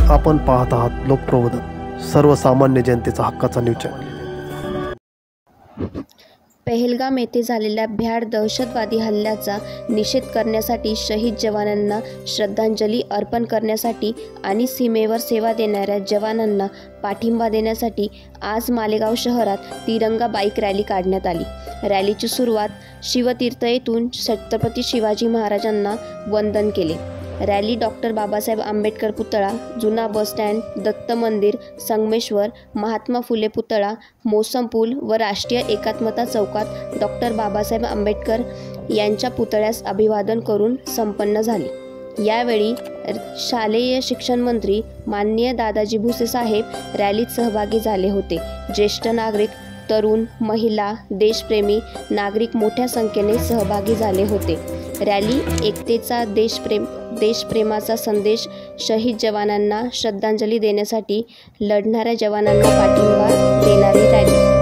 आपण पाहत आहात लोकप्रबोधन, सर्वसामान्य जनतेचा हक्काचा न्यूज चॅनल। पहलगाम येथे झालेल्या भ्याड दहशतवादी हल्ल्याचा निषेध करण्यासाठी, शहीद जवानांना श्रद्धांजली अर्पण करण्यासाठी आणि सीमेवर सेवा देणाऱ्या जवानांना पाठिंबा देण्यासाठी आज मालेगाव शहरात तिरंगा बाईक रॅली काढण्यात आली। रॅलीची सुरुवात शिवतीर्थ येथून छत्रपती शिवाजी महाराजांना वंदन केले। रॅली डॉक्टर बाबासाहेब आंबेडकर पुतळा, जुना बस स्टँड, दत्त मंदिर, संगमेश्वर, महात्मा फुले पुतळा, मोसम पूल व राष्ट्रीय एकात्मता चौकात डॉक्टर बाबासाहेब आंबेडकर यांच्या पुतळ्यास अभिवादन करून संपन्न झाली। यावेळी शालेय शिक्षण मंत्री माननीय दादाजी भुसे साहेब रॅलीत सहभागी झाले होते। ज्येष्ठ नागरिक, तरुण, महिला, देशप्रेमी नागरिक मोठ्या संख्येने सहभागी झाले होते। रॅली एकतेचा, देशप्रेमाचा संदेश, शहीद जवानांना श्रद्धांजली देण्यासाठी लढणाऱ्या जवानांना पाठिंबा देणारी रॅली।